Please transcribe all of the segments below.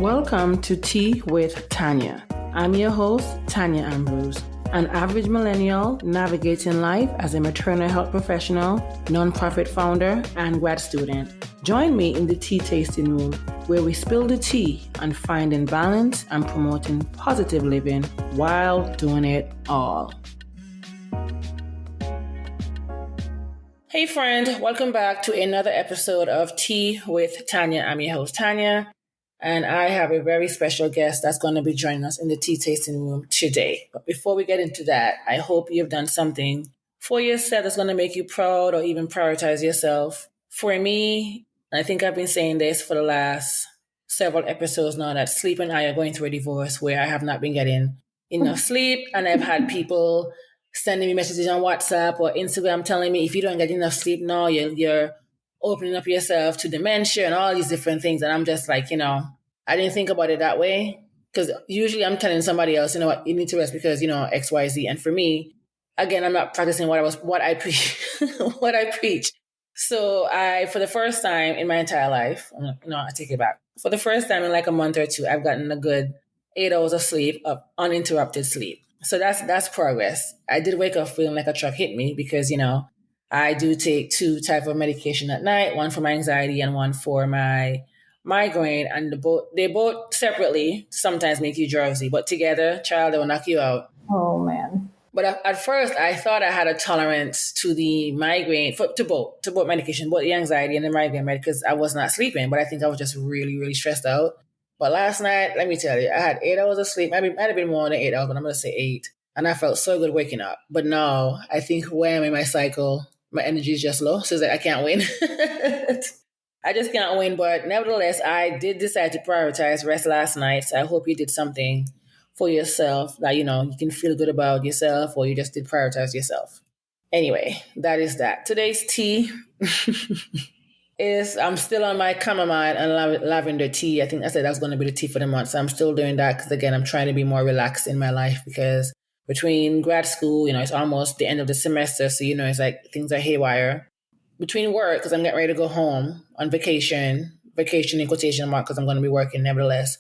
Welcome to Tea with Tanya. I'm your host, Tanya Ambrose, an average millennial navigating life as a maternal health professional, nonprofit founder, and grad student. Join me in the tea tasting room where we spill the tea on finding balance and promoting positive living while doing it all. Hey friend, welcome back to another episode of Tea with Tanya. I'm your host, Tanya. And I have a very special guest that's going to be joining us in the tea tasting room today. But before we get into that, I hope you've done something for yourself that's going to make you proud or even prioritize yourself. For me, I think I've been saying this for the last several episodes now, that sleep and I are going through a divorce where I have not been getting enough sleep. And I've had people sending me messages on WhatsApp or Instagram telling me, if you don't get enough sleep now, you're opening up yourself to dementia and all these different things. And I'm just like, I didn't think about it that way, because usually I'm telling somebody else, what, you need to rest because, X, Y, Z. And for me, again, I'm not practicing what I preach, what I preach. So for the first time in my entire life, I take it back. For the first time in like a month or two, I've gotten a good 8 hours of sleep, of uninterrupted sleep. So that's progress. I did wake up feeling like a truck hit me because, I do take 2 types of medication at night, one for my anxiety and one for my migraine. And they both separately sometimes make you drowsy, but together, child, they will knock you out. Oh, man. But at first, I thought I had a tolerance to the migraine, to both medication, both the anxiety and the migraine because I was not sleeping. But I think I was just really, really stressed out. But last night, let me tell you, I had 8 hours of sleep. Might have been more than 8 hours, but I'm going to say 8. And I felt so good waking up. But now, I think where I'm in my cycle, my energy is just low. So it's like, I can't win. I just can't win. But nevertheless, I did decide to prioritize rest last night. So I hope you did something for yourself that, you can feel good about yourself, or you just did prioritize yourself. Anyway, that is that. Today's tea is, I'm still on my chamomile and lavender tea. I think I said that was going to be the tea for the month. So I'm still doing that because, again, I'm trying to be more relaxed in my life because between grad school, it's almost the end of the semester. So, it's like things are haywire. Between work, because I'm getting ready to go home on vacation in quotation mark, because I'm going to be working nevertheless.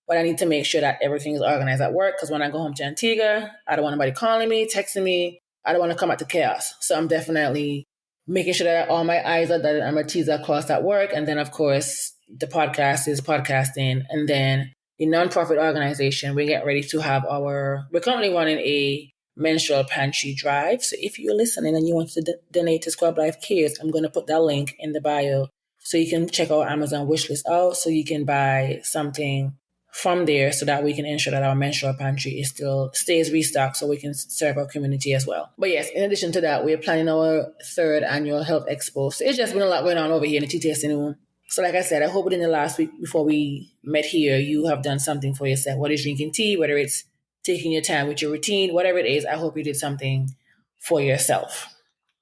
But I need to make sure that everything is organized at work, because when I go home to Antigua, I don't want anybody calling me, texting me. I don't want to come out to chaos. So I'm definitely making sure that all my I's are dotted and my T's are crossed at work. And then, of course, the podcast is podcasting. And then the nonprofit organization, we're getting ready to have we're currently running a menstrual pantry drive. So if you're listening and you want to donate to Squad Life Cares, I'm going to put that link in the bio so you can check our Amazon wishlist out so you can buy something from there so that we can ensure that our menstrual pantry stays restocked so we can serve our community as well. But yes, in addition to that, we're planning our 3rd annual health expo. So it's just been a lot going on over here in the tea tasting room. So like I said, I hope within the last week before we met here, you have done something for yourself. Whether it's drinking tea, whether it's taking your time with your routine, whatever it is, I hope you did something for yourself.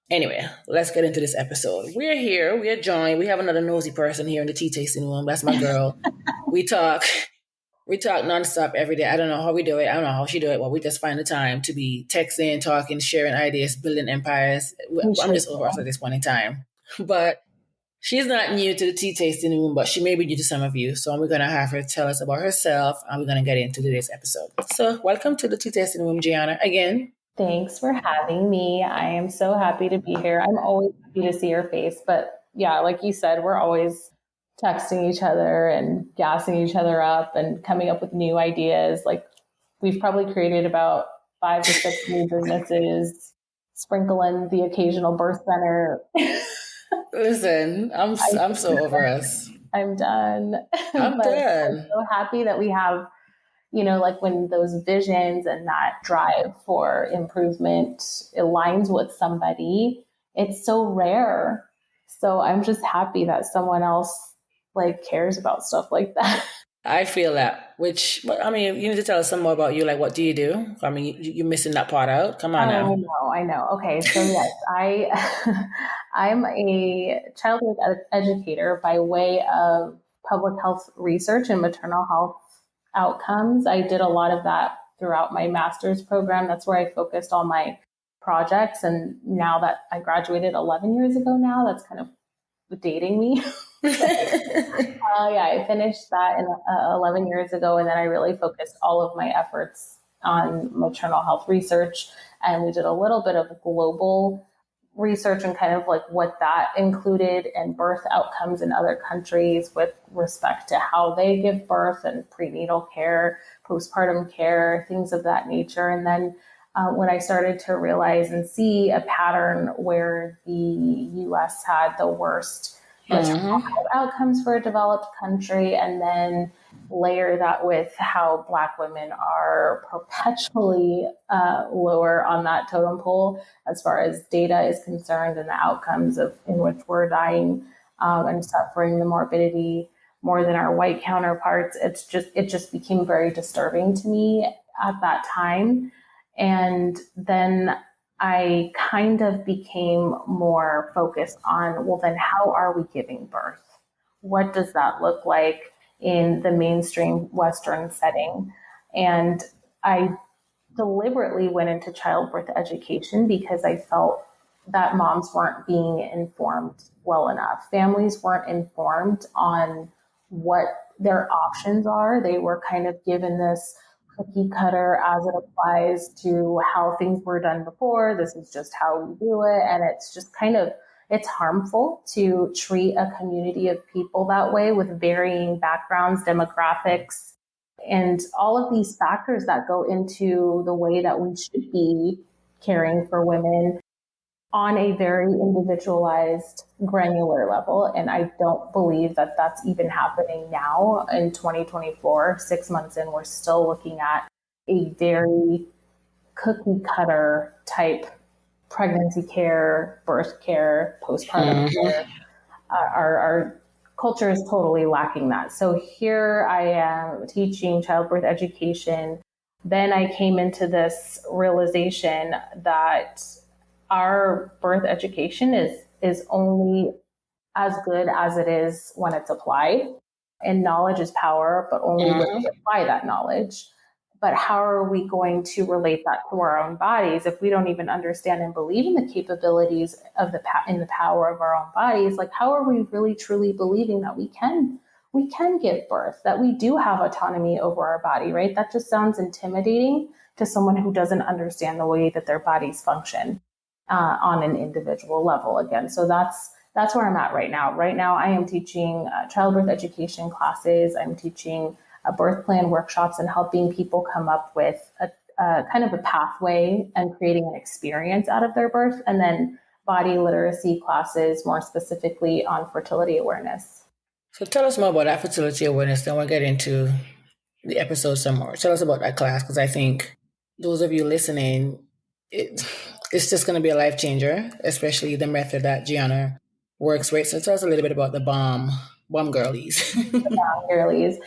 Anyway, let's get into this episode. We're here. We are joined. We have another nosy person here in the tea tasting room. That's my girl. We talk nonstop every day. I don't know how we do it. I don't know how she do it. Well, we just find the time to be texting, talking, sharing ideas, building empires. I'm just over us at this point in time. But she's not new to the tea tasting room, but she may be new to some of you. So we're going to have her tell us about herself, and we're going to get into today's episode. So welcome to the tea tasting room, Giana, again. Thanks for having me. I am so happy to be here. I'm always happy to see your face. But yeah, like you said, we're always texting each other and gassing each other up and coming up with new ideas. Like we've probably created about 5 to 6 new businesses, sprinkling the occasional birth center. Listen, I'm so over us. I'm done. I'm done. I'm so happy that we have, like when those visions and that drive for improvement aligns with somebody, it's so rare. So I'm just happy that someone else cares about stuff like that. I feel that, you need to tell us some more about you. Like, what do you do? I mean, you're missing that part out. Come on now. I know. Okay. So yes, I'm a childbirth educator by way of public health research and maternal health outcomes. I did a lot of that throughout my master's program. That's where I focused all my projects. And now that I graduated 11 years ago now, that's kind of dating me. Yeah, I finished that 11 years ago, and then I really focused all of my efforts on maternal health research. And we did a little bit of global research and kind of like what that included and birth outcomes in other countries with respect to how they give birth and prenatal care, postpartum care, things of that nature. And then when I started to realize and see a pattern where the US had the worst maternal health outcomes for a developed country, and then layer that with how Black women are perpetually lower on that totem pole as far as data is concerned and the outcomes of in which we're dying and suffering the morbidity more than our white counterparts. It just became very disturbing to me at that time. And then I kind of became more focused on, well, then how are we giving birth? What does that look like in the mainstream Western setting? And I deliberately went into childbirth education because I felt that moms weren't being informed well enough. Families weren't informed on what their options are. They were kind of given this cookie cutter as it applies to how things were done before. This is just how we do it. And it's just kind of, it's harmful to treat a community of people that way with varying backgrounds, demographics, and all of these factors that go into the way that we should be caring for women on a very individualized, granular level. And I don't believe that that's even happening now in 2024. 6 months in, we're still looking at a very cookie cutter type pregnancy care, birth care, postpartum care. Our culture is totally lacking that. So here I am teaching childbirth education. Then I came into this realization that our birth education is only as good as it is when it's applied. And knowledge is power, but only when we apply that knowledge. But how are we going to relate that to our own bodies if we don't even understand and believe in the capabilities of in the power of our own bodies? Like, how are we really truly believing that we can give birth, that we do have autonomy over our body, right? That just sounds intimidating to someone who doesn't understand the way that their bodies function on an individual level again. So that's where I'm at right now. Right now, I am teaching childbirth education classes. I'm teaching birth plan workshops and helping people come up with a kind of a pathway and creating an experience out of their birth, and then body literacy classes more specifically on fertility awareness. So tell us more about that fertility awareness, then we'll get into the episode some more. Tell us about that class, because I think those of you listening, it's just going to be a life changer, especially the method that Giana works with. So tell us a little bit about the bomb girlies. Girlies.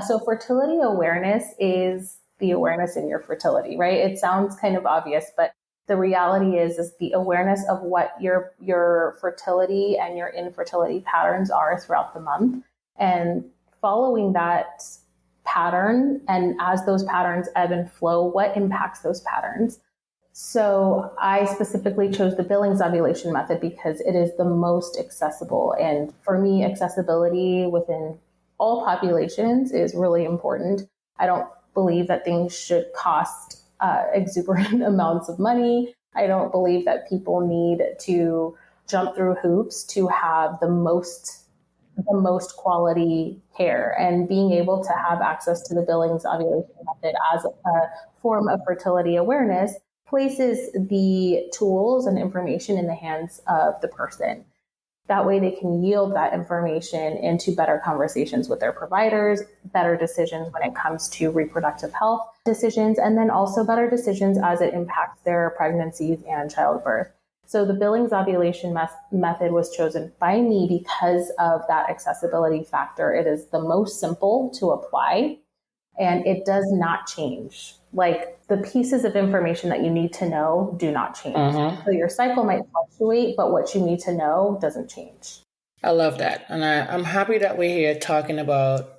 So fertility awareness is the awareness in your fertility, right? It sounds kind of obvious, but the reality is the awareness of what your fertility and your infertility patterns are throughout the month, and following that pattern. And as those patterns ebb and flow, what impacts those patterns? So I specifically chose the Billings ovulation method because it is the most accessible. And for me, accessibility within all populations is really important. I don't believe that things should cost exuberant amounts of money. I don't believe that people need to jump through hoops to have the most quality care. And being able to have access to the Billings ovulation method as a form of fertility awareness places the tools and information in the hands of the person. That way they can yield that information into better conversations with their providers, better decisions when it comes to reproductive health decisions, and then also better decisions as it impacts their pregnancies and childbirth. So the Billings ovulation method was chosen by me because of that accessibility factor. It is the most simple to apply, and it does not change. Like, the pieces of information that you need to know do not change. So your cycle might fluctuate, but what you need to know doesn't change. I love that. And I'm happy that we're here talking about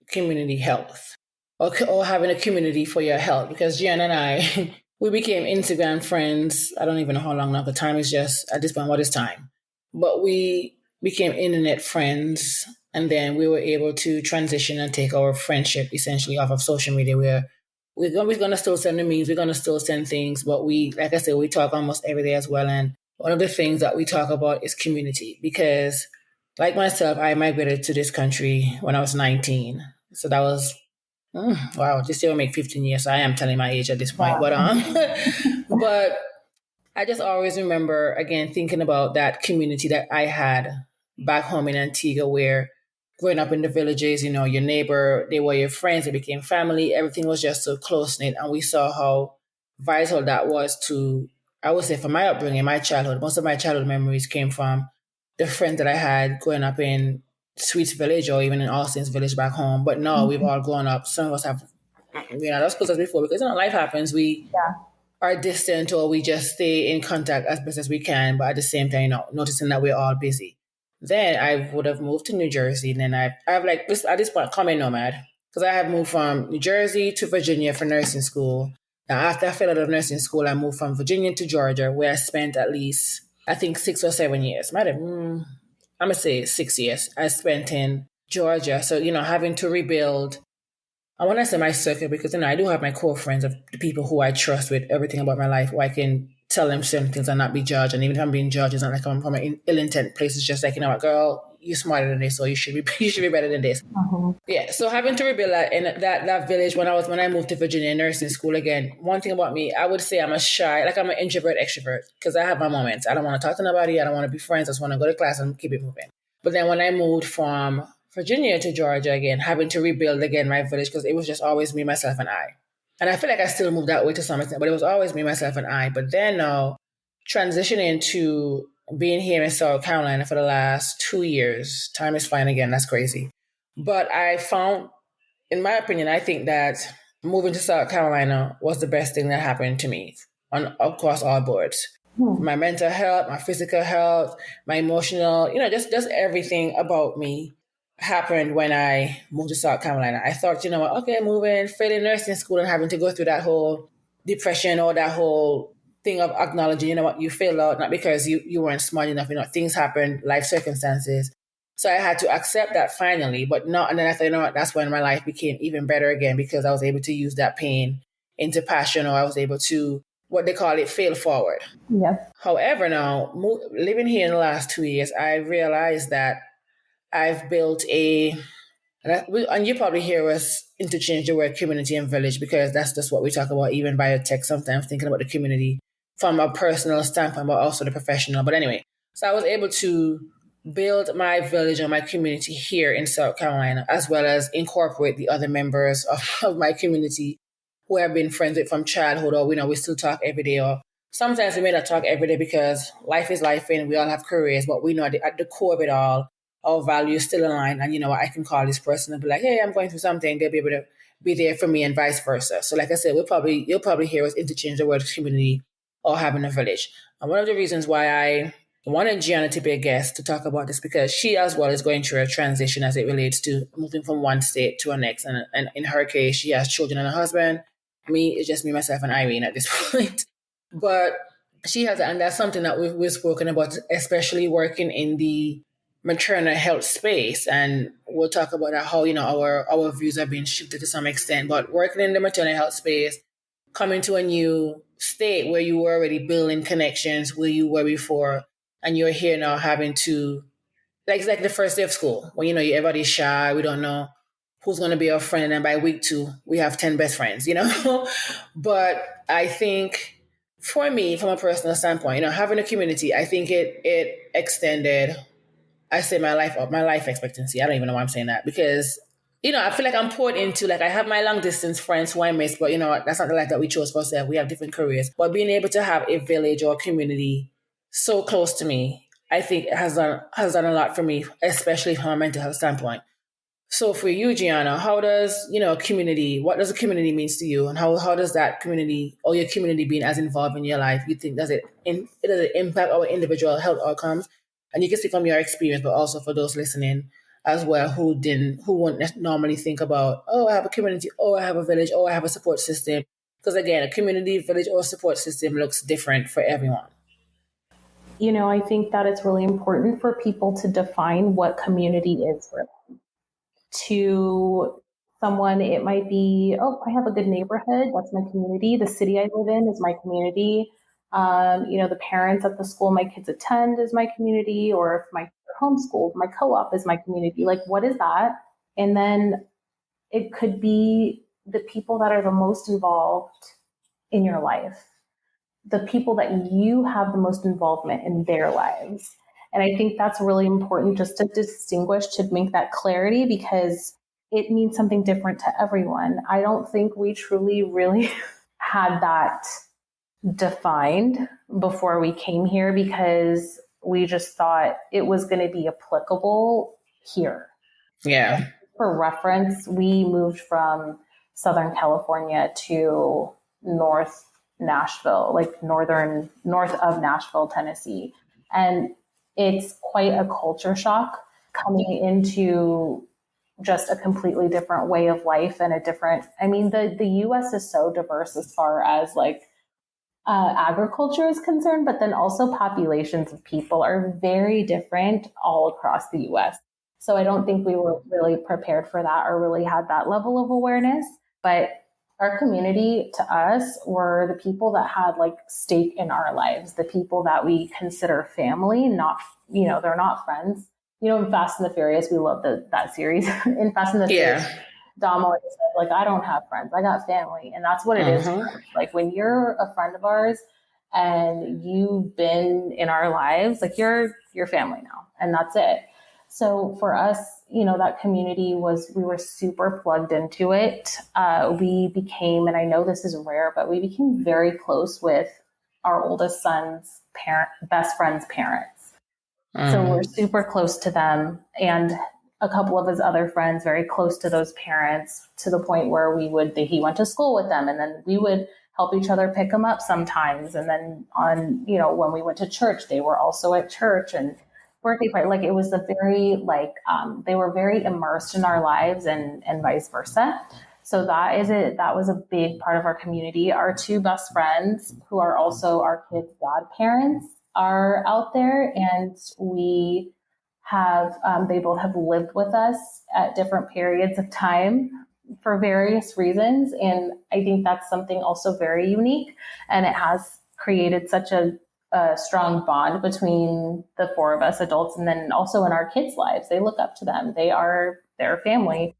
community health, or having a community for your health, because Giana and I, we became Instagram friends. I don't even know how long now. The time is just, at this point, what is time? But we became internet friends, and then we were able to transition and take our friendship essentially off of social media. Where we're gonna still send the memes, we're gonna still send things, but we, like I said, we talk almost every day as well. And one of the things that we talk about is community, because like myself, I migrated to this country when I was 19. So that was wow, this year will make 15 years. So I am telling my age at this point, Wow. but but I just always remember, again, thinking about that community that I had back home in Antigua, where growing up in the villages, your neighbor, they were your friends, they became family, everything was just so close knit. And we saw how vital that was to, I would say, for my upbringing, my childhood. Most of my childhood memories came from the friends that I had growing up in Sweets Village or even in Austin's village back home. But no, we've all grown up. Some of us have, that's close as before, because life happens. We Yeah. are distant, or we just stay in contact as best as we can, but at the same time, noticing that we're all busy. Then I would have moved to New Jersey, and then I've like this at this point coming nomad, because I have moved from New Jersey to Virginia for nursing school. Now after I fell out of nursing school, I moved from Virginia to Georgia, where I spent at least, I think, 6 or 7 years. Might have, I'm gonna say 6 years. I spent in Georgia, so having to rebuild. I want to say my circle, because I do have my core friends of the people who I trust with everything about my life, who I can tell them certain things and not be judged. And even if I'm being judged, it's not like I'm from an ill intent place. It's just like, what, girl, you're smarter than this, so you should be you should be better than this. Yeah. So having to rebuild that in that village when I moved to Virginia nursing school again. One thing about me, I would say I'm I'm an introvert extrovert, because I have my moments. I don't want to talk to nobody. I don't want to be friends. I just want to go to class and keep it moving. But then when I moved from Virginia to Georgia again, having to rebuild again my village, because it was just always me, myself, and I. And I feel like I still moved that way to some extent, but it was always me, myself, and I. But then now, transitioning to being here in South Carolina for the last 2 years, time is flying again. That's crazy. But I found, in my opinion, I think that moving to South Carolina was the best thing that happened to me on across all boards. My mental health, my physical health, my emotional, just everything about me happened when I moved to South Carolina. I thought, what, okay, moving, failing nursing school and having to go through that whole depression or that whole thing of acknowledging, what, you failed out, not because you weren't smart enough, things happen, life circumstances. So I had to accept that finally, but not, and then I thought, what, that's when my life became even better again, because I was able to use that pain into passion, or I was able to, what they call it, fail forward. Yep. However, now, living here in the last 2 years, I realized that I've built and you probably hear us interchange the word community and village, because that's just what we talk about, even via text, sometimes thinking about the community from a personal standpoint, but also the professional. But anyway, so I was able to build my village and my community here in South Carolina, as well as incorporate the other members of my community who I've been friends with from childhood, or we still talk every day, or sometimes we may not talk every day because life is life and we all have careers, but we know at the core of it all, our values still align. And I can call this person and be like, hey, I'm going through something. They'll be able to be there for me, and vice versa. So like I said, you'll probably hear us interchange the word community or having a village. And one of the reasons why I wanted Giana to be a guest to talk about this, because she as well is going through a transition as it relates to moving from one state to a next. And in her case, she has children and a husband. Me, it's just me, myself, and Irene at this point. But she has, and that's something that we've spoken about, especially working in the maternal health space. And we'll talk about how, our views are being shifted to some extent. But working in the maternal health space, coming to a new state where you were already building connections where you were before, and you're here now having to, like, it's like the first day of school when everybody's shy, we don't know who's going to be our friend, and then by week 2 we have 10 best friends. But I think for me, from a personal standpoint, having a community, I think it extended, I say, my life expectancy. I don't even know why I'm saying that, because I feel like I'm poured into. Like, I have my long distance friends who I miss, but that's not the life that we chose for ourselves. We have different careers, but being able to have a village or a community so close to me, I think it has done a lot for me, especially from a mental health standpoint. So for you, Giana, how does community? What does a community means to you, and how does that community, or your community, being as involved in your life, you think does it impact our individual health outcomes? And you can speak from your experience, but also for those listening as well who wouldn't normally think about, oh, I have a community, oh, I have a village, oh, I have a support system. Because again, a community, village, or support system looks different for everyone. I think that it's really important for people to define what community is for them. To someone, it might be, oh, I have a good neighborhood. That's my community. The city I live in is my community. The parents at the school my kids attend is my community, or if my homeschooled, my co-op is my community. Like, what is that? And then it could be the people that are the most involved in your life, the people that you have the most involvement in their lives. And I think that's really important just to distinguish, to make that clarity, because it means something different to everyone. I don't think we truly really had that defined before we came here, because we just thought it was going to be applicable here. Yeah. For reference, we moved from Southern California to North Nashville, like north of Nashville, Tennessee. And it's quite a culture shock coming into just a completely different way of life and the US is so diverse as far as agriculture is concerned, but then also populations of people are very different all across the US. So I don't think we were really prepared for that or really had that level of awareness. But our community, to us, were the people that had stake in our lives, the people that we consider family, not, they're not friends. In Fast and the Furious, we love that series. In Fast and the Furious, Dom always said, I don't have friends, I got family. And that's what it is. When you're a friend of ours and you've been in our lives, you're family now, and that's it. So for us, that community we were super plugged into it. We became, and I know this is rare, but we became very close with our oldest son's best friend's parents. So we're super close to them, and a couple of his other friends very close to those parents, to the point where he went to school with them, and then we would help each other pick him up sometimes. And then when we went to church, they were also at church, and birthday party, it was they were very immersed in our lives, and vice versa. So that was a big part of our community. Our two best friends, who are also our kids' godparents, are out there, and we have they both have lived with us at different periods of time for various reasons. And I think that's something also very unique, and it has created such a strong bond between the four of us adults, and then also in our kids' lives. They look up to them. They are their family.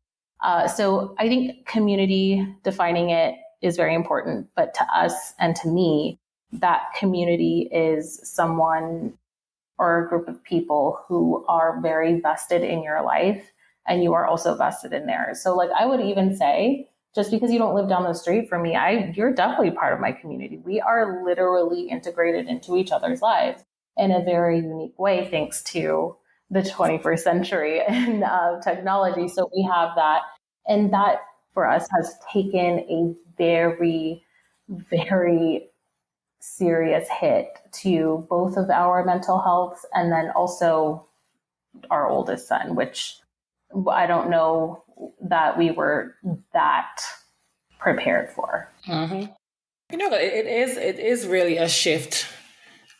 So I think community, defining it, is very important. But to us and to me, that community is someone or a group of people who are very vested in your life, and you are also vested in theirs. So I would even say, just because you don't live down the street from me, you're definitely part of my community. We are literally integrated into each other's lives in a very unique way, thanks to the 21st century and technology. So we have that. And that, for us, has taken a very, very serious hit to both of our mental health, and then also our oldest son, which I don't know that we were that prepared for. It is really a shift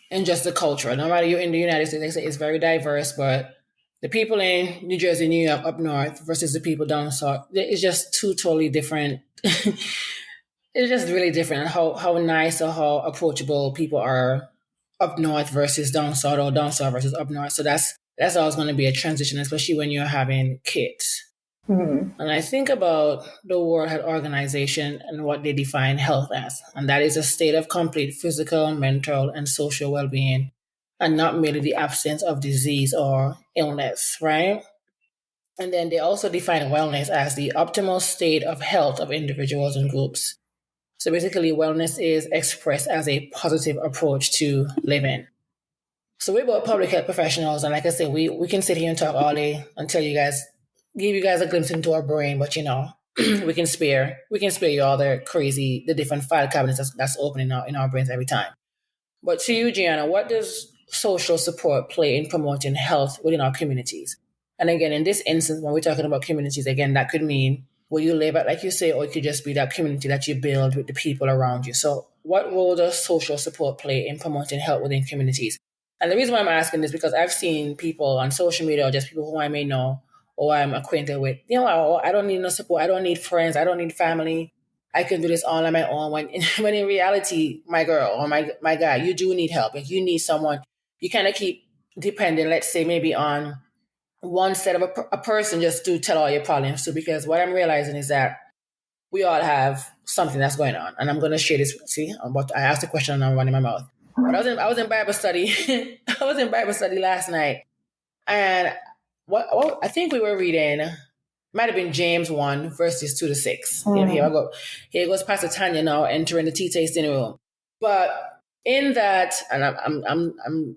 in just the culture. No matter you're in the United States, they say it's very diverse, but the people in New Jersey, New York, up north versus the people down south, it's just two totally different. It's just really different how nice or how approachable people are up north versus down south, or down south versus up north. So that's always going to be a transition, especially when you're having kids. Mm-hmm. And I think about the World Health Organization and what they define health as, and that is a state of complete physical, mental, and social well-being, and not merely the absence of disease or illness, right? And then they also define wellness as the optimal state of health of individuals and groups. So basically, wellness is expressed as a positive approach to living. So we're both public health professionals, and like I said, we can sit here and talk all day and give you guys a glimpse into our brain, but we can spare you all the different file cabinets that's opening out in our brains every time. But to you, Giana, what does social support play in promoting health within our communities? And again, in this instance, when we're talking about communities, again, that could mean where you live at, like you say, or it could just be that community that you build with the people around you. So what role does social support play in promoting health within communities? And the reason why I'm asking this because I've seen people on social media or just people who I may know or I'm acquainted with, I don't need no support. I don't need friends. I don't need family. I can do this all on my own. When in reality, my girl or my guy, you do need help. Like you need someone. You kind of keep depending, let's say maybe on one set of a person just to tell all your problems to. Because what I'm realizing is that we all have something that's going on. And I'm going to share this. See, I asked a question and I'm running my mouth. But I was in Bible study. I was in Bible study last night. And I think we were reading, might have been James 1, verses 2 to 6. Here I go. Here goes Pastor Tanya now entering the tea tasting room. But in that, and I'm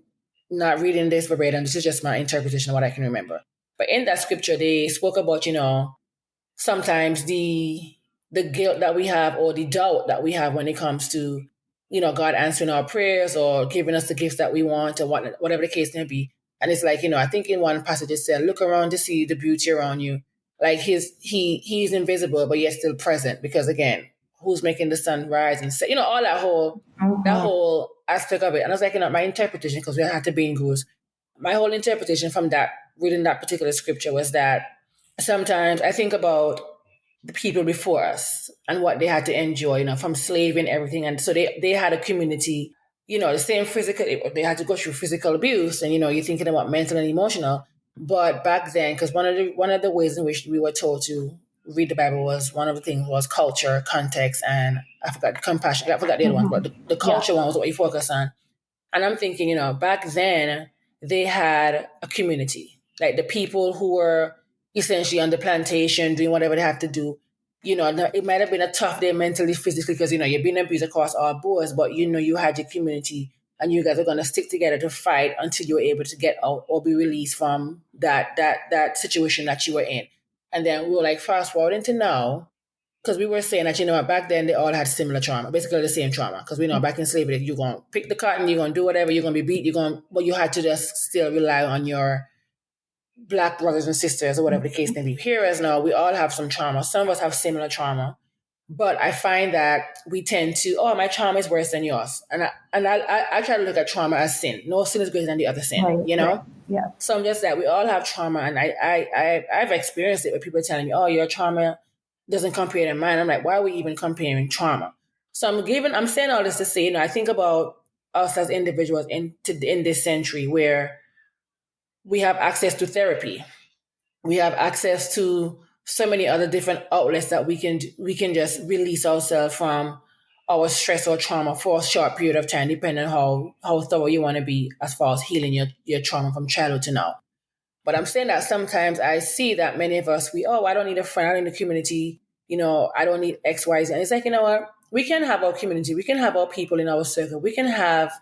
not reading this verbatim, this is just my interpretation of what I can remember. But in that scripture, they spoke about, sometimes the guilt that we have or the doubt that we have when it comes to, God answering our prayers or giving us the gifts that we want or whatever the case may be. And it's like, I think in one passage it said, look around to see the beauty around you. Like he's invisible, but yet still present. Because again, who's making the sun rise and set, all that whole aspect of it. And I was like, my interpretation, because we had to be in groups, my whole interpretation from that, reading that particular scripture was that sometimes I think about the people before us and what they had to endure, from slavery and everything. And so they had a community, the same physical, they had to go through physical abuse and, you're thinking about mental and emotional. But back then, because one of the ways in which we were told to read the Bible was one of the things was culture, context, and I forgot compassion. I forgot the other one, but the culture one was what you focus on. And I'm thinking, back then they had a community, like the people who were essentially on the plantation doing whatever they have to do. It might have been a tough day mentally, physically, because, you're being abused across all boards, but, you had your community and you guys are going to stick together to fight until you're able to get out or be released from that situation that you were in. And then we were like, fast forward into now, because we were saying that, back then they all had similar trauma, basically the same trauma. Because we know back in slavery, you're going to pick the cotton, you're going to do whatever, you're going to be beat, but you had to just still rely on your Black brothers and sisters or whatever the case may be. Whereas now we all have some trauma. Some of us have similar trauma. But I find that we tend to, my trauma is worse than yours. And I try to look at trauma as sin. No sin is greater than the other sin, Right. Yeah. So I'm just that we all have trauma. And I've experienced it with people telling me, your trauma doesn't compare to mine. I'm like, why are we even comparing trauma? So I'm saying all this to say, I think about us as individuals in this century where we have access to therapy. We have access to so many other different outlets that we can just release ourselves from our stress or trauma for a short period of time, depending on how thorough you want to be as far as healing your trauma from childhood to now. But I'm saying that sometimes I see that many of us, I don't need a friend, I don't need a community, I don't need X, Y, Z. And it's like, what? We can have our community, we can have our people in our circle, we can have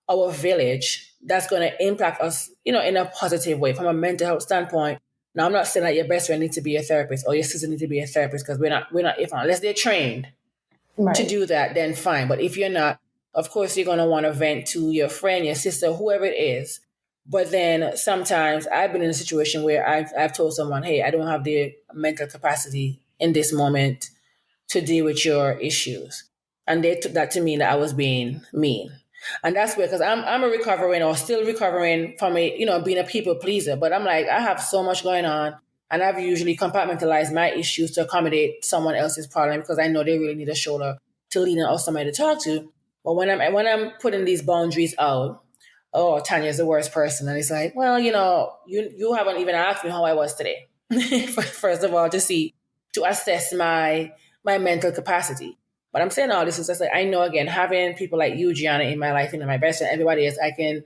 our village that's going to impact us, in a positive way from a mental health standpoint. Now, I'm not saying that your best friend needs to be a therapist or your sister needs to be a therapist because we're not if unless they're trained to do that, then fine. But if you're not, of course, you're going to want to vent to your friend, your sister, whoever it is. But then sometimes I've been in a situation where I've told someone, hey, I don't have the mental capacity in this moment to deal with your issues. And they took that to mean that I was being mean. And that's where, because I'm a recovering or still recovering from being a people pleaser. But I'm like, I have so much going on and I've usually compartmentalized my issues to accommodate someone else's problem because I know they really need a shoulder to lean on or somebody to talk to. But when I'm putting these boundaries out, Tanya's the worst person. And it's like, well, you haven't even asked me how I was today. First of all, to assess my mental capacity. But I'm saying all this is just like, I know, again, having people like you, Giana, in my life, and my best friend, everybody else I can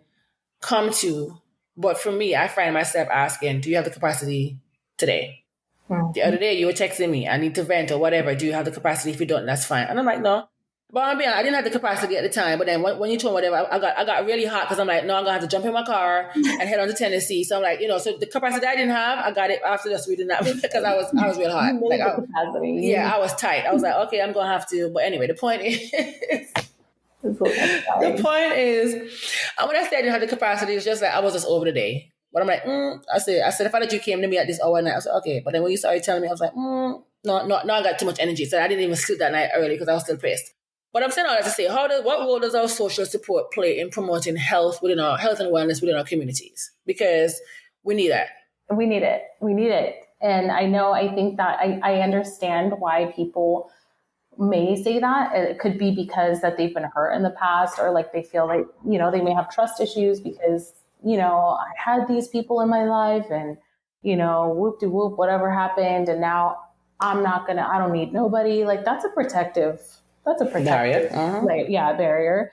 come to. But for me, I find myself asking, do you have the capacity today? Mm-hmm. The other day, you were texting me, I need to vent or whatever. Do you have the capacity? If you don't, that's fine. And I'm like, no. But I didn't have the capacity at the time. But then when you told me whatever, I got really hot because I'm like, no, I'm going to have to jump in my car and head on to Tennessee. So I'm like, so the capacity I didn't have, I got it after just reading that because I was real hot. Like, I was tight. I was like, okay, I'm going to have to. But anyway, the point is, when I said I didn't have the capacity, it's just like I was just over the day. But I'm like, I said, if I let you came to me at this hour night, I was like, okay. But then when you started telling me, I was like, no, I got too much energy. So I didn't even sleep that night early because I was still pissed. But I'm saying all that to say, what role does our social support play in promoting health and wellness within our communities? Because we need that. We need it. We need it. And I think that I understand why people may say that. It could be because that they've been hurt in the past, or like they feel like, they may have trust issues because, I had these people in my life and, whoop de whoop, whatever happened. And now I don't need nobody. Like that's a protective Barrier. Barrier.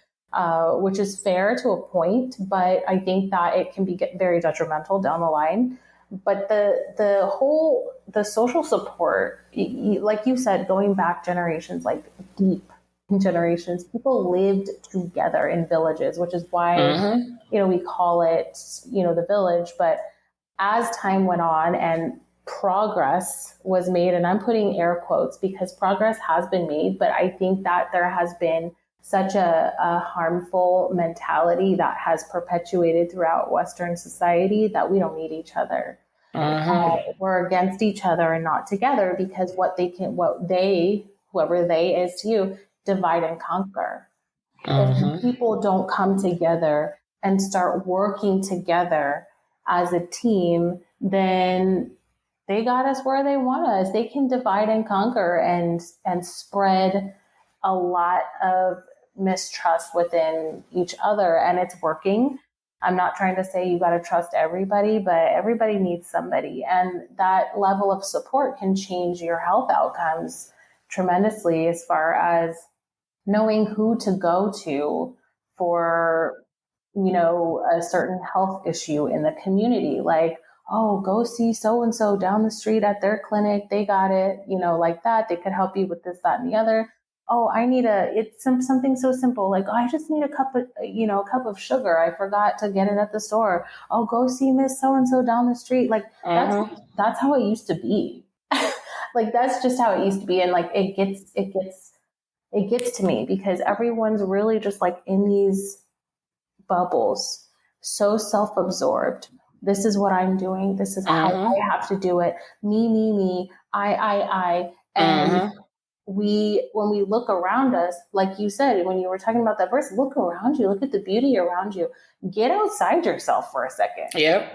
Which is fair to a point, but I think that it can be very detrimental down the line. But the social support, like you said, going back generations, like deep generations, people lived together in villages, which is why we call it the village. But as time went on and progress was made, and I'm putting air quotes because progress has been made, but I think that there has been such a harmful mentality that has perpetuated throughout Western society that we don't need each other. We're against each other and not together, because whoever they is to you, divide and conquer. If people don't come together and start working together as a team, then they got us where they want us. They can divide and conquer and spread a lot of mistrust within each other, and it's working. I'm not trying to say you got to trust everybody, but everybody needs somebody, and that level of support can change your health outcomes tremendously, as far as knowing who to go to for a certain health issue in the community. Like, oh, go see so and so down the street at their clinic, they got it, like that. They could help you with this, that, and the other. Oh, I need something so simple. Like, oh, I just need a cup of sugar. I forgot to get it at the store. Oh, go see Miss so-and-so down the street. Like that's how it used to be. Like, that's just how it used to be. And like, it gets to me, because everyone's really just like in these bubbles, so self-absorbed. This is what I'm doing. This is how I have to do it. Me, I. And when we look around us, like you said, when you were talking about that verse, look around you, look at the beauty around you, get outside yourself for a second. Yep.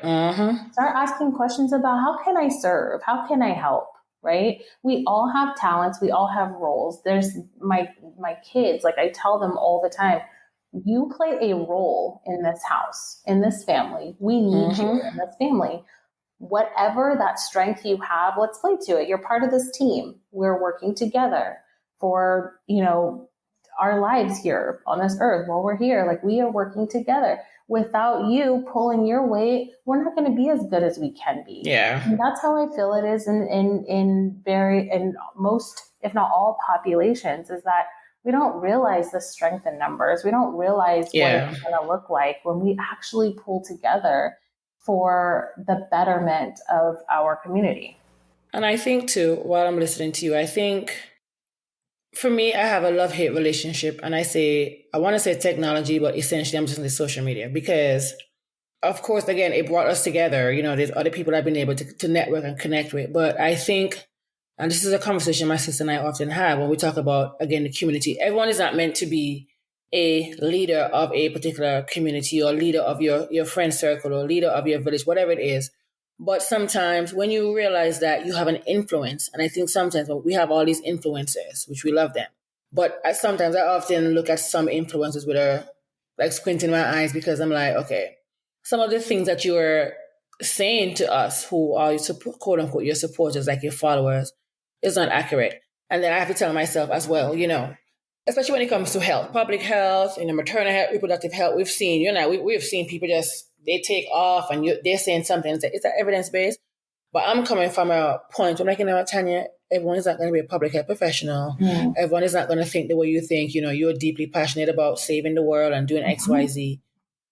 Start asking questions about, how can I serve? How can I help? Right? We all have talents. We all have roles. There's my kids, like I tell them all the time, you play a role in this house, in this family. We need you in this family. Whatever that strength you have, let's play to it. You're part of this team. We're working together for, our lives here on this earth while we're here. Like, we are working together. Without you pulling your weight, we're not going to be as good as we can be. Yeah. And that's how I feel it is in most, if not all populations, is that we don't realize the strength in numbers. We don't realize what it's going to look like when we actually pull together for the betterment of our community. And I think too, while I'm listening to you, I think for me, I have a love-hate relationship. And I want to say technology, but essentially I'm just in the social media, because of course, again, it brought us together. There's other people I've been able to network and connect with. But I think, and this is a conversation my sister and I often have when we talk about, again, the community, everyone is not meant to be a leader of a particular community, or leader of your friend circle, or leader of your village, whatever it is. But sometimes when you realize that you have an influence, and I think sometimes we have all these influencers, which we love them. But sometimes I often look at some influencers with like squinting my eyes, because I'm like, okay, some of the things that you are saying to us who are quote unquote your supporters, like your followers, is not accurate. And then I have to tell myself as well, especially when it comes to health, public health, maternal health, reproductive health, we've seen, we've seen people they take off and they're saying something. It's evidence-based. But I'm coming from a point where, like, Tanya, everyone is not going to be a public health professional. Everyone is not going to think the way you think. You're deeply passionate about saving the world and doing X, Y, Z.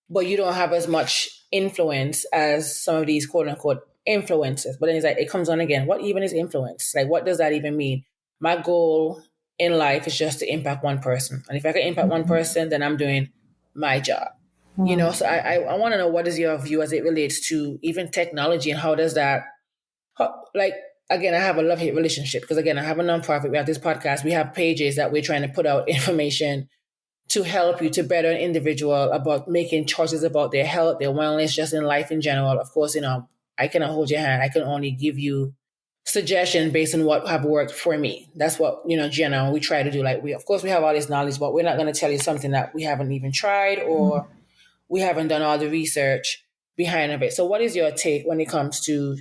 But you don't have as much influence as some of these quote unquote influencers. But then it's like, it comes on again. What even is influence? Like, what does that even mean? My goal in life is just to impact one person. And if I can impact one person, then I'm doing my job. So I want to know, what is your view as it relates to even technology, and how does that, again, I have a love-hate relationship because, again, I have a nonprofit. We have this podcast. We have pages that we're trying to put out information to help you to better an individual about making choices about their health, their wellness, just in life in general. Of course, I cannot hold your hand. I can only give you suggestions based on what have worked for me. That's what, Giana, we try to do. Like, of course, we have all this knowledge, but we're not going to tell you something that we haven't even tried or we haven't done all the research behind of it. So what is your take when it comes to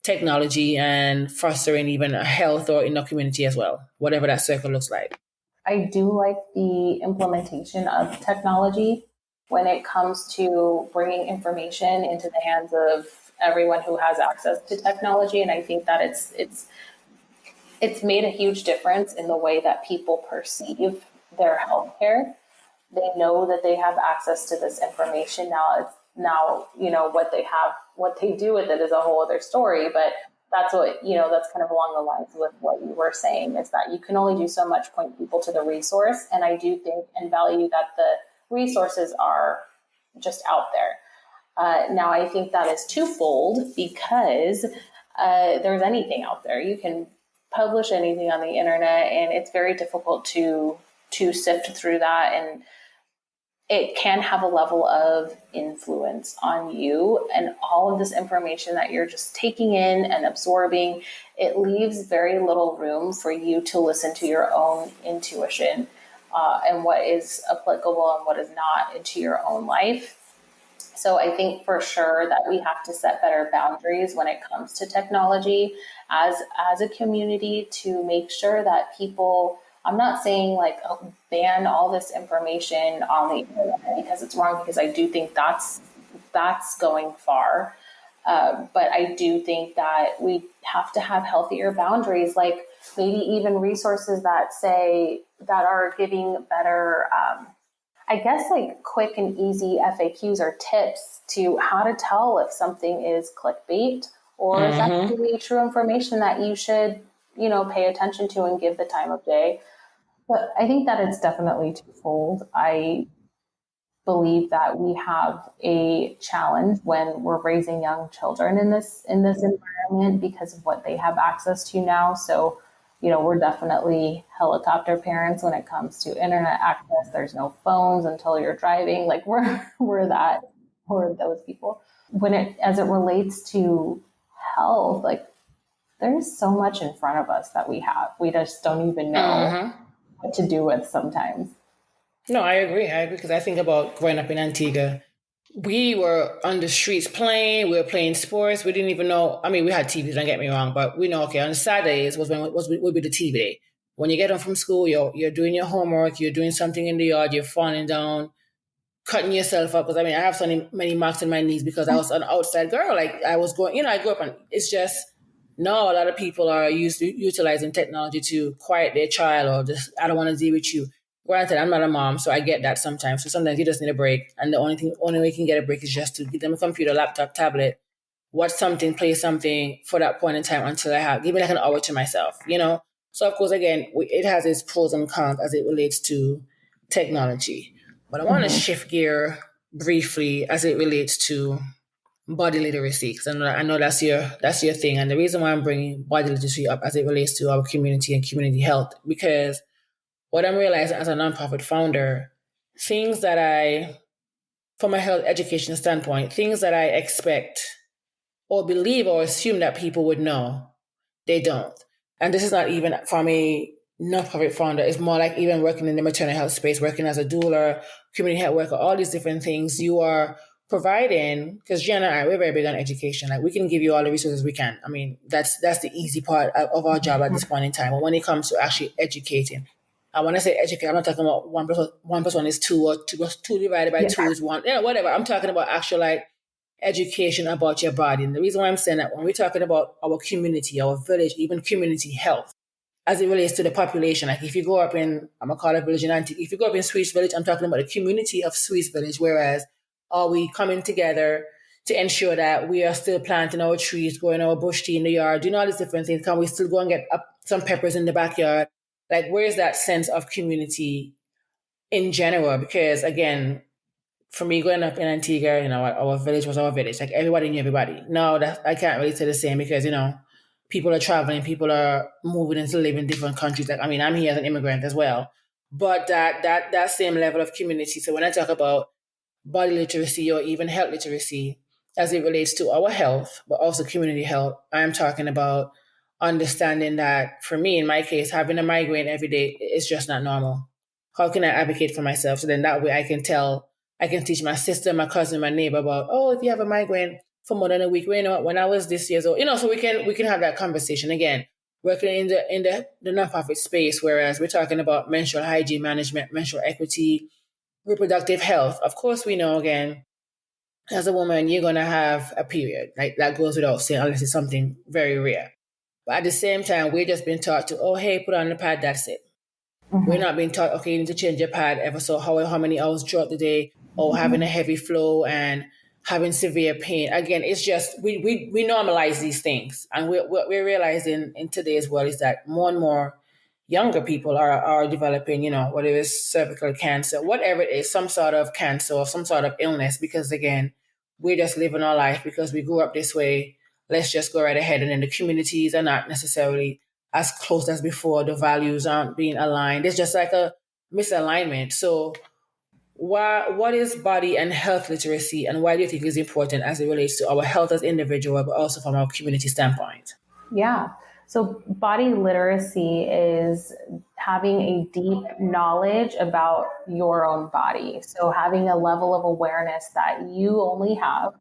technology and fostering even a health or in a community as well, whatever that circle looks like? I do like the implementation of technology when it comes to bringing information into the hands of everyone who has access to technology. And I think that it's made a huge difference in the way that people perceive their healthcare. They know that they have access to this information now. What they do with it is a whole other story, but that's that's kind of along the lines with what you were saying, is that you can only do so much, point people to the resource. And I do think and value that the resources are just out there. Now, I think that is twofold, because there's anything out there. You can publish anything on the internet, and it's very difficult to sift through that, and it can have a level of influence on you. And all of this information that you're just taking in and absorbing, it leaves very little room for you to listen to your own intuition and what is applicable and what is not into your own life. So I think for sure that we have to set better boundaries when it comes to technology as a community, to make sure that people, I'm not saying like ban all this information on the internet because it's wrong, because I do think that's going far. But I do think that we have to have healthier boundaries, like maybe even resources that are giving better, I guess, like quick and easy FAQs or tips to how to tell if something is clickbait or is actually true information that you should, pay attention to and give the time of day. But I think that it's definitely twofold. I believe that we have a challenge when we're raising young children in this environment because of what they have access to now. So, we're definitely helicopter parents when it comes to internet access. There's no phones until you're driving. Like we're those people. As it relates to health, like there's so much in front of us that we just don't even know what to do with sometimes. No, I agree because I think about growing up in Antigua. We were on the streets playing. We were playing sports. We didn't even know. I mean, we had TVs. Don't get me wrong, but we know. Okay, on Saturdays would be the TV day. When you get home from school, you're doing your homework. You're doing something in the yard. You're falling down, cutting yourself up. Because I have so many marks on my knees because I was an outside girl. Like I was going. I grew up, and it's just now a lot of people are utilizing technology to quiet their child, or just, I don't want to deal with you. Granted, I'm not a mom, so I get that sometimes. So sometimes you just need a break. And the only way you can get a break is just to give them a computer, laptop, tablet, watch something, play something for that point in time until give me like an hour to myself, So of course, again, it has its pros and cons as it relates to technology. But I want to shift gear briefly as it relates to body literacy, because I know that's your thing. And the reason why I'm bringing body literacy up as it relates to our community and community health, because what I'm realizing as a nonprofit founder, things that from a health education standpoint, things that I expect or believe or assume that people would know, they don't. And this is not even from a nonprofit founder. It's more like even working in the maternal health space, working as a doula, community health worker, all these different things you are providing. Because Giana and I, we're very big on education. Like we can give you all the resources we can. I mean, that's the easy part of our job at this point in time. But when it comes to actually educating, when I say educate, I'm not talking about 1+1 is 2, or 2 divided by 2 is 1. Whatever. I'm talking about actual education about your body. And the reason why I'm saying that, when we're talking about our community, our village, even community health, as it relates to the population, like if you go up in, I'm going to call it village in Antigua, if you go up in Swiss Village, I'm talking about the community of Swiss Village, whereas are we coming together to ensure that we are still planting our trees, growing our bush tea in the yard, doing all these different things? Can we still go and get some peppers in the backyard? Like, where's that sense of community in general? Because again, for me growing up in Antigua, our village was our village. Like everybody knew everybody. No, I can't really say the same because, people are traveling, people are moving and to live in different countries. Like, I mean, I'm here as an immigrant as well, but that same level of community. So when I talk about body literacy or even health literacy as it relates to our health, but also community health, I'm talking about understanding that for me, in my case, having a migraine every day is just not normal. How can I advocate for myself? So then that way I can teach my sister, my cousin, my neighbor about, oh, if you have a migraine for more than a week, well, you know, when I was this years old, so we can have that conversation again. Working in the nonprofit space, whereas we're talking about menstrual hygiene management, menstrual equity, reproductive health. Of course, we know again, as a woman, you're gonna have a period. Like that goes without saying, unless it's something very rare. But at the same time, we're just being taught to, oh, hey, put on the pad, that's it. We're not being taught, okay, you need to change your pad ever so how many hours throughout the day, or having a heavy flow and having severe pain. Again, it's just we normalize these things, and what we're realizing in today's world is that more and more younger people are developing, whether it's cervical cancer, whatever it is, some sort of cancer or some sort of illness, because again, we're just living our life because we grew up this way. Let's just go right ahead. And then the communities are not necessarily as close as before. The values aren't being aligned. It's just like a misalignment. So what is body and health literacy, and why do you think it's important as it relates to our health as individual, but also from our community standpoint? Yeah. So body literacy is having a deep knowledge about your own body. So having a level of awareness that you only have,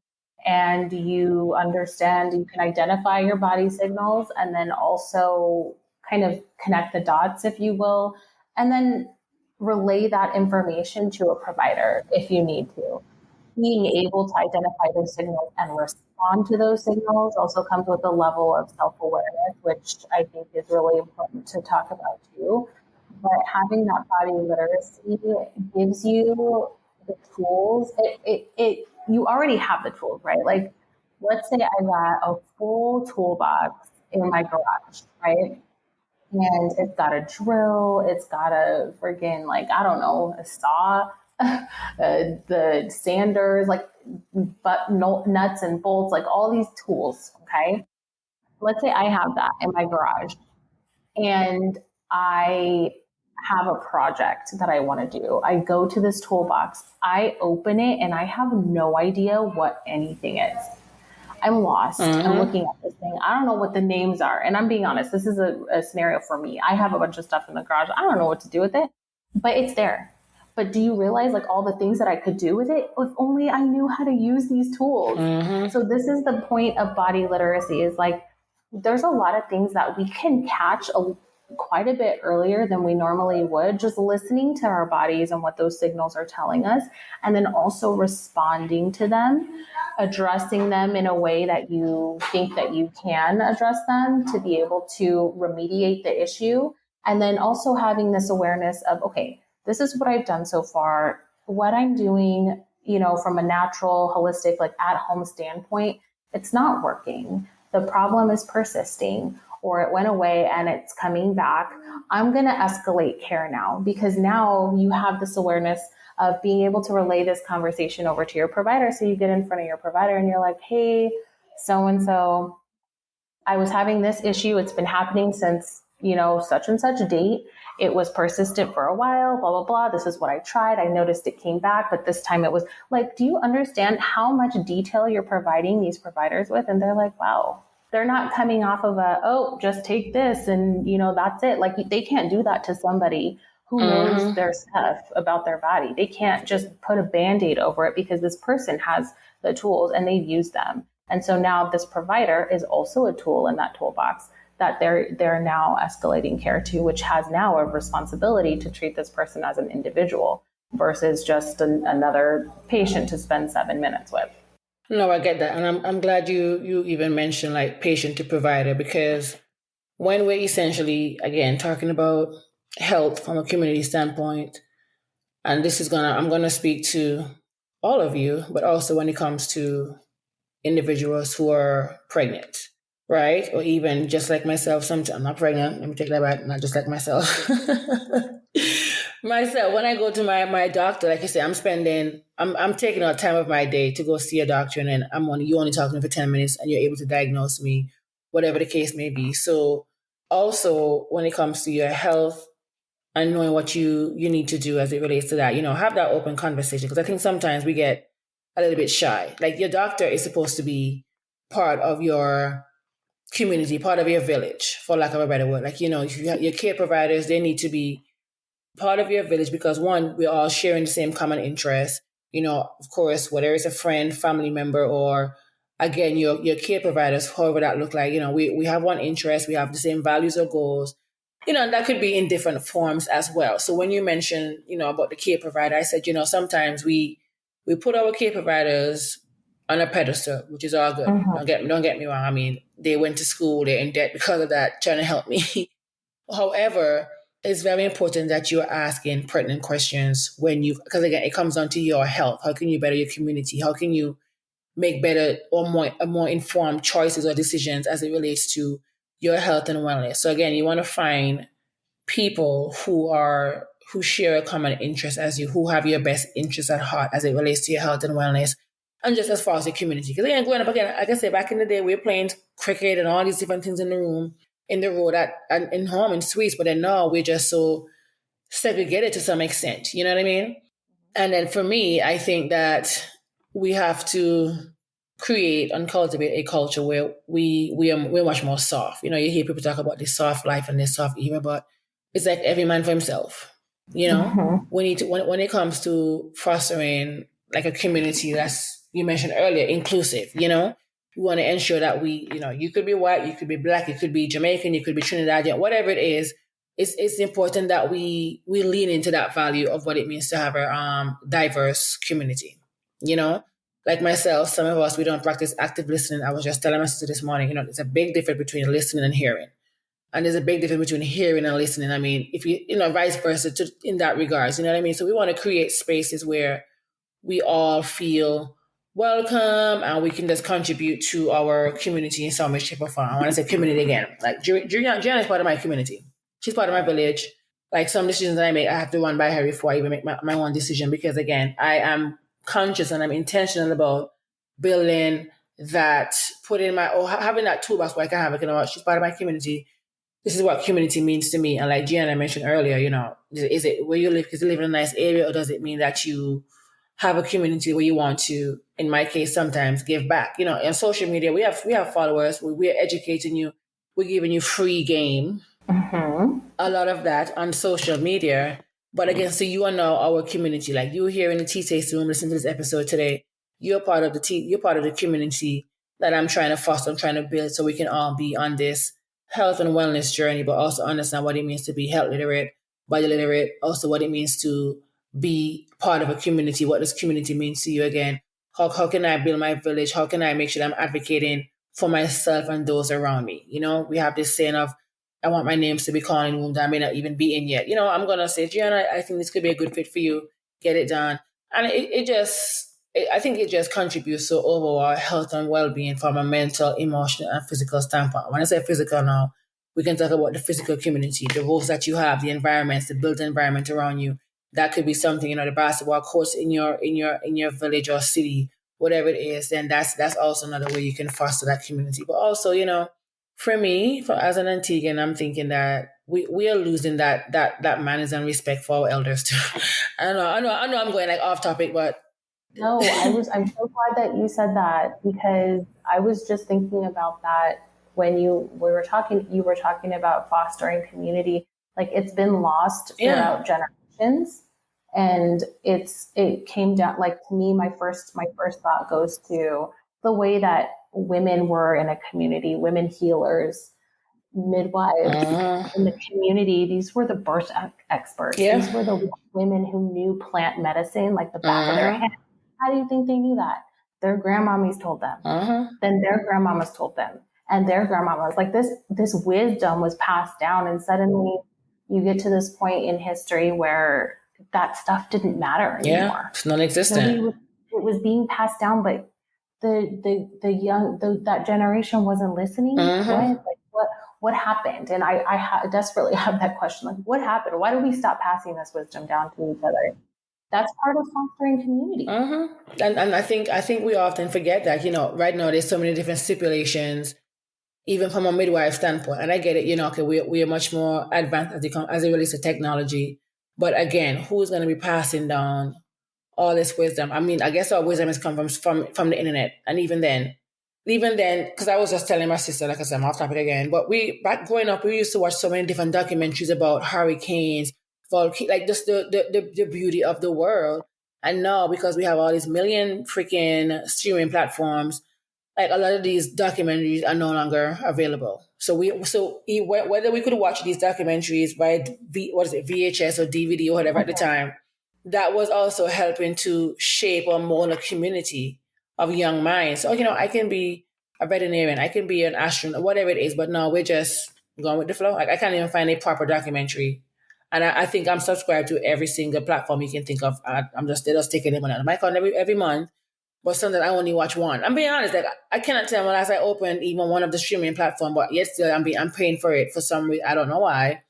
and you understand, you can identify your body signals, and then also kind of connect the dots, if you will, and then relay that information to a provider if you need to. Being able to identify those signals and respond to those signals also comes with a level of self-awareness, which I think is really important to talk about too. But having that body literacy gives you the tools. You already have the tools, right? Like, let's say I got a full toolbox in my garage, right? And it's got a drill, it's got a friggin', like, I don't know, a saw, the sanders, like, but nuts and bolts, like all these tools. Okay. Let's say I have that in my garage, and I have a project that I want to do. I go to this toolbox, I open it, and I have no idea what anything is. I'm lost. I'm looking at this thing. I don't know what the names are. And I'm being honest, this is a scenario for me. I have a bunch of stuff in the garage. I don't know what to do with it, but it's there. But do you realize, like, all the things that I could do with it? If only I knew how to use these tools. So this is the point of body literacy, is like, there's a lot of things that we can catch quite a bit earlier than we normally would, just listening to our bodies and what those signals are telling us, and then also responding to them, addressing them in a way that you think that you can address them to be able to remediate the issue. And then also having this awareness of, okay, this is what I've done so far, what I'm doing, from a natural, holistic, like at home standpoint, it's not working. The problem is persisting, or it went away and it's coming back. I'm going to escalate care now, because now you have this awareness of being able to relay this conversation over to your provider. So you get in front of your provider and you're like, hey, so-and-so, I was having this issue. It's been happening since, such and such date. It was persistent for a while, blah, blah, blah. This is what I tried. I noticed it came back, but this time it was like, do you understand how much detail you're providing these providers with? And they're like, wow. They're not coming off of just take this and, that's it. Like, they can't do that to somebody who knows their stuff about their body. They can't just put a Band-Aid over it, because this person has the tools and they've used them. And so now this provider is also a tool in that toolbox that they're now escalating care to, which has now a responsibility to treat this person as an individual versus just another patient to spend 7 minutes with. No, I get that. And I'm glad you even mentioned like patient to provider, because when we're essentially, again, talking about health from a community standpoint, and I'm gonna speak to all of you, but also when it comes to individuals who are pregnant, right? Or even just like myself, sometimes I'm not pregnant, let me take that back, not just like myself. Myself, when I go to my doctor, like I said, I'm taking out time of my day to go see a doctor, and then you only talk to me for 10 minutes and you're able to diagnose me whatever the case may be. So also when it comes to your health and knowing what you need to do as it relates to that, have that open conversation. Because I think sometimes we get a little bit shy. Like your doctor is supposed to be part of your community, part of your village, for lack of a better word. Like, your care providers, they need to be part of your village because one, we're all sharing the same common interest. Of course, whether it's a friend, family member, or again, your care providers, however that look like, we have one interest, we have the same values or goals, and that could be in different forms as well. So when you mentioned, about the care provider, I said, sometimes we put our care providers on a pedestal, which is all good. Mm-hmm. Don't get me wrong. I mean, they went to school, they're in debt because of that, trying to help me. However, it's very important that you're asking pertinent questions because again, it comes down to your health. How can you better your community? How can you make better or more informed choices or decisions as it relates to your health and wellness? So again, you want to find people who share a common interest as you, who have your best interests at heart as it relates to your health and wellness, and just as far as your community. Because again, growing up, again, like I said, back in the day, we were playing cricket and all these different things in the room, in the road, and in home, in suites. But then now we're just so segregated to some extent. You know what I mean? And then for me, I think that we have to create and cultivate a culture where we're much more soft. You hear people talk about this soft life and this soft era, but it's like every man for himself. Mm-hmm. We need to when it comes to fostering like a community that's, you mentioned earlier, inclusive. We want to ensure that you could be white, you could be black, you could be Jamaican, you could be Trinidadian, whatever it is. It's important that we lean into that value of what it means to have a diverse community. Like myself, some of us, we don't practice active listening. I was just telling my sister this morning, there's a big difference between listening and hearing. And there's a big difference between hearing and listening. I mean, if vice versa in that regards, you know what I mean? So we want to create spaces where we all feel welcome and we can just contribute to our community in some way, shape, or form. I want to say community again. Like Giana is part of my community. She's part of my village. Like some decisions that I make, I have to run by her before I even make my own decision because again, I am conscious and I'm intentional about building that, having that toolbox where I can have it. She's part of my community. This is what community means to me. And like Giana mentioned earlier, is it where you live because you live in a nice area, or does it mean that you have a community where you want to, in my case, sometimes give back? On social media, we have followers, we're educating you, we're giving you free game. Mm-hmm. A lot of that on social media. But again, so you are now our community. Like you here in the tea tasting room, listening to this episode today, you're part of the community that I'm trying to foster, I'm trying to build so we can all be on this health and wellness journey, but also understand what it means to be health literate, body literate, also what it means to be part of a community. What does community mean to you again? How can I build my village? How can I make sure that I'm advocating for myself and those around me? We have this saying of, I want my names to be called in rooms that I may not even be in yet. I'm going to say, Giana, I think this could be a good fit for you. Get it done. And I think it just contributes to overall health and well-being from a mental, emotional, and physical standpoint. When I say physical now, we can talk about the physical community, the roles that you have, the environments, the built environment around you. That could be something, the basketball courts in your village or city, whatever it is. Then that's also another way you can foster that community. But also, for me, as an Antiguan, I'm thinking that we are losing that manners and respect for our elders too. I know I'm going like off topic, but no, I'm so glad that you said that because I was just thinking about that when you were talking about fostering community. Like it's been lost throughout generations. And it came down, like to me, my first thought goes to the way that women were in a community, women healers, midwives in the community. These were the birth experts. Yeah. These were the women who knew plant medicine like the back of their hand. How do you think they knew that? Their grandmommies told them. Then their grandmamas told them. And their grandmamas. Like this wisdom was passed down. And suddenly you get to this point in history where that stuff didn't matter anymore. Yeah, it's non-existent. It was being passed down, but that generation wasn't listening. What happened? And I desperately have that question. Like, what happened? Why did we stop passing this wisdom down to each other? That's part of fostering community. And I think we often forget that, right now there's so many different stipulations even from a midwife standpoint. And I get it, okay, we are much more advanced as it relates to technology. But again, who's going to be passing down all this wisdom? I mean, I guess our wisdom has come from the internet. And even then, because I was just telling my sister, like I said, I'm off topic again, but back growing up, we used to watch so many different documentaries about hurricanes, like just the beauty of the world. And now, because we have all these million freaking streaming platforms, like a lot of these documentaries are no longer available. Whether we could watch these documentaries by VHS or DVD or whatever at the time, that was also helping to shape or mold a community of young minds. So, I can be a veterinarian, I can be an astronaut, whatever it is, but no, we're just going with the flow. Like, I can't even find a proper documentary. And I think I'm subscribed to every single platform you can think of. They're just taking them on my account every month. But sometimes I only watch one. I'm being honest, like I cannot tell when last I opened even one of the streaming platform, but yet still I'm paying for it for some reason. I don't know why.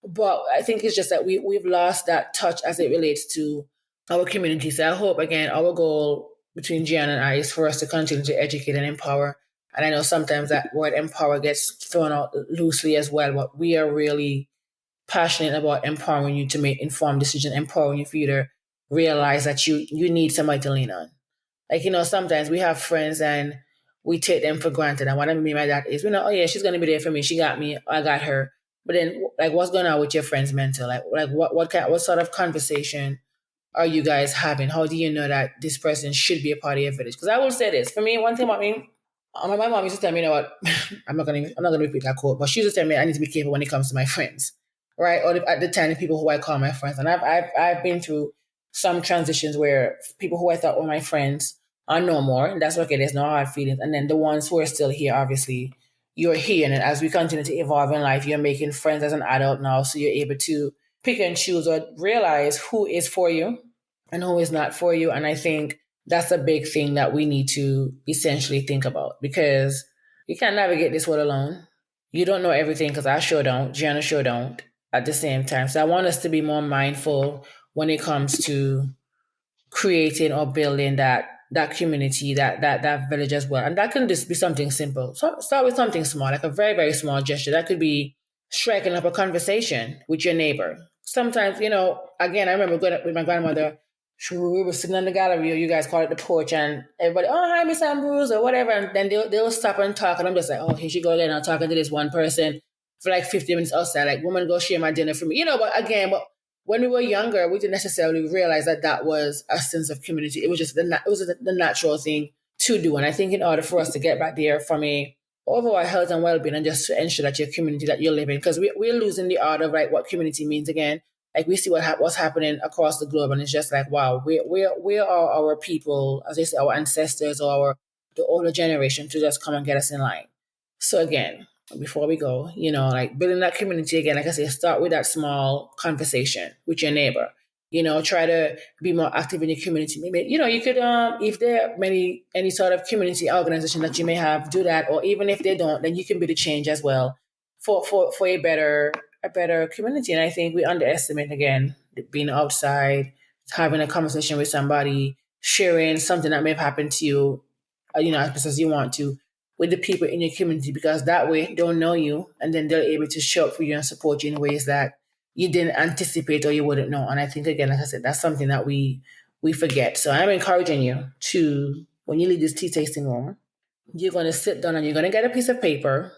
But I think it's just that we've lost that touch as it relates to our community. So I hope, again, our goal between Giana and I is for us to continue to educate and empower. And I know sometimes that word empower gets thrown out loosely as well, but we are really passionate about empowering you to make informed decisions, empowering you for you to realize that you need somebody to lean on. Like, sometimes we have friends and we take them for granted. And what I mean by that is, oh yeah, she's going to be there for me. She got me. I got her. But then, like, what's going on with your friend's mental? Like what sort of conversation are you guys having? How do you know that this person should be a part of your village? Because I will say this, for me, one thing about me, my mom used to tell me, what, I'm not gonna repeat that quote, but she used to tell me I need to be careful when it comes to my friends, right? Or at the time, the people who I call my friends. And I've been through some transitions where people who I thought were my friends are no more, and that's okay. There's no hard feelings. And then the ones who are still here, obviously, you're here, and as we continue to evolve in life, you're making friends as an adult now, so you're able to pick and choose or realize who is for you and who is not for you. And I think that's a big thing that we need to essentially think about, because you can't navigate this world alone. You don't know everything, because I sure don't. Giana sure don't at the same time. So I want us to be more mindful when it comes to creating or building that community, that village as well. And that can just be something simple. So start with something small, like a very, very small gesture. That could be striking up a conversation with your neighbor. Sometimes, again, I remember going up with my grandmother. We were sitting on the gallery, or you guys call it the porch, and everybody, oh, hi, Miss Ambrose, or whatever. And then they'll stop and talk. And I'm just like, oh, here she go again. I'm talking to this one person for like 50 minutes outside. Like, woman, go share my dinner for me. But again, when we were younger, we didn't necessarily realize that was a sense of community. It was just the natural thing to do. And I think in order for us to get back there from a overall health and well-being, and just to ensure that your community that you're living, because we're losing the art of like what community means again. Like, we see what's happening across the globe, and it's just like, wow, where are our people, as they say, our ancestors, or the older generation, to just come and get us in line. So again, before we go, like building that community again, like I say, start with that small conversation with your neighbor. Try to be more active in your community. Maybe, you could, if there are any sort of community organization that you may have, do that. Or even if they don't, then you can be the change as well for a better community. And I think we underestimate, again, being outside, having a conversation with somebody, sharing something that may have happened to you, as much as you want to, with the people in your community, because that way they'll know you, and then they're able to show up for you and support you in ways that you didn't anticipate or you wouldn't know. And I think, again, like I said, that's something that we forget. So I'm encouraging you to, when you leave this tea tasting room, you're going to sit down and you're going to get a piece of paper,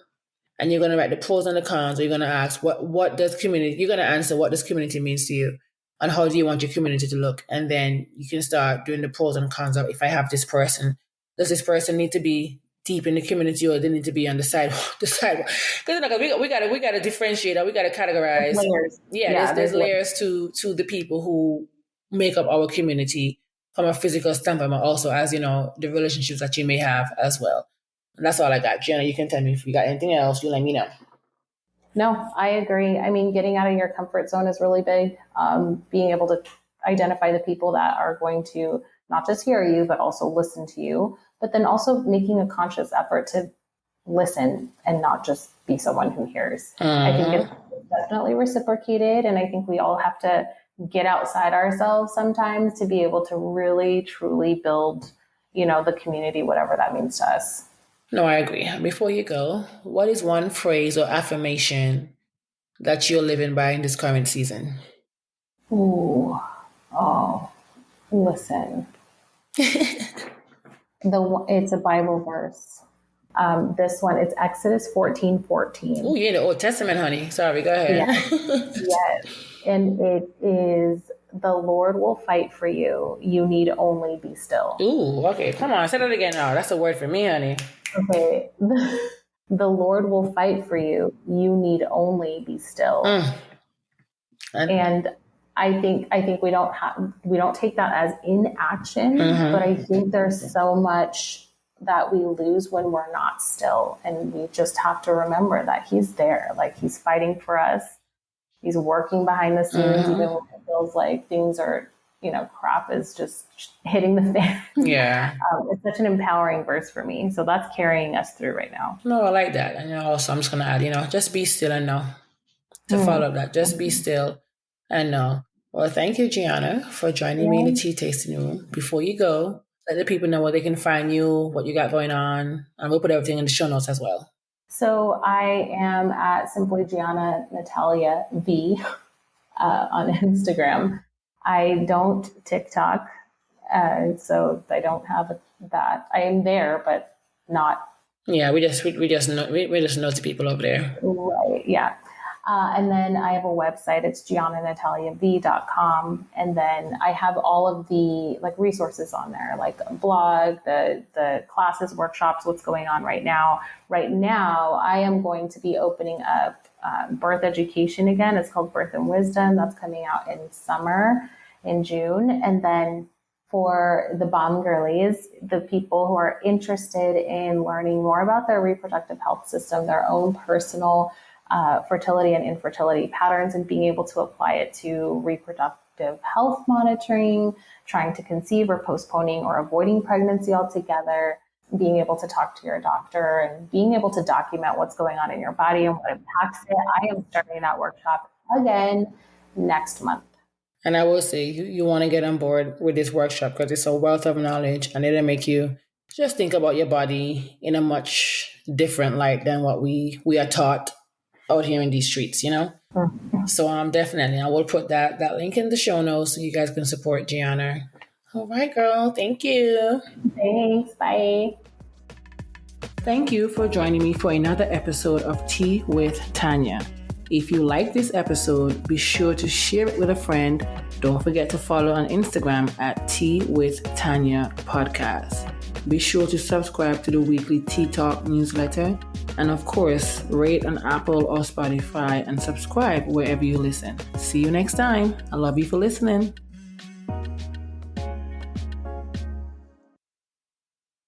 and you're going to write the pros and the cons, or you're going to ask what does community, you're going to answer what does community means to you, and how do you want your community to look. And then you can start doing the pros and cons of, if I have this person, does this person need to be deep in the community, or they need to be on the sidewalk? Because we got to differentiate, or we got to categorize. Layers. Yeah, there's layers to the people who make up our community from a physical standpoint, but also as the relationships that you may have as well. And that's all I got. Giana, you can tell me if you got anything else. You let me know. No, I agree. I mean, getting out of your comfort zone is really big. Being able to identify the people that are going to not just hear you, but also listen to you, but then also making a conscious effort to listen and not just be someone who hears. I think it's definitely reciprocated. And I think we all have to get outside ourselves sometimes to be able to really, truly build, the community, whatever that means to us. No, I agree. Before you go, what is one phrase or affirmation that you're living by in this current season? Ooh, oh, listen. It's a Bible verse. This one, it's Exodus 14:14. Oh, you're in the Old Testament, honey. Sorry, go ahead. Yes, yes. And it is, the Lord will fight for you. You need only be still. Ooh, okay. Come on, say that again now. That's a word for me, honey. Okay. The Lord will fight for you. You need only be still. And I think we don't take that as inaction, but I think there's so much that we lose when we're not still, and we just have to remember that He's there. Like, He's fighting for us. He's working behind the scenes, even when it feels like things are, crap is just hitting the fan. Yeah. It's such an empowering verse for me. So that's carrying us through right now. No, I like that. And also, I'm just going to add, just be still and know. To follow that, just be still and know. Well, thank you, Giana, for joining me in the tea tasting room. Before you go, let the people know where they can find you, what you got going on, and we'll put everything in the show notes as well. So I am at simply Giana Natalia V on Instagram. I don't TikTok, so I don't have that. I am there, but not. Yeah, we just know the people over there. Right. Yeah. And then I have a website. It's giananataliav.com. And then I have all of the resources on there, like a blog, the classes, workshops, what's going on right now. Right now, I am going to be opening up birth education again. It's called Birth and Wisdom. That's coming out in summer, in June. And then for the Bomb Girlies, the people who are interested in learning more about their reproductive health system, their own personal fertility and infertility patterns, and being able to apply it to reproductive health monitoring, trying to conceive or postponing or avoiding pregnancy altogether, being able to talk to your doctor and being able to document what's going on in your body and what impacts it. I am starting that workshop again next month. And I will say, you want to get on board with this workshop because it's a wealth of knowledge, and it'll make you just think about your body in a much different light than what we are taught out here in these streets, So definitely, I will put that link in the show notes so you guys can support Giana. All right, girl. Thank you. Thanks. Bye. Thank you for joining me for another episode of Tea with Tanya. If you like this episode, be sure to share it with a friend. Don't forget to follow on Instagram at Tea with Tanya Podcast. Be sure to subscribe to the weekly Tea Talk newsletter. And of course, rate on Apple or Spotify and subscribe wherever you listen. See you next time. I love you for listening.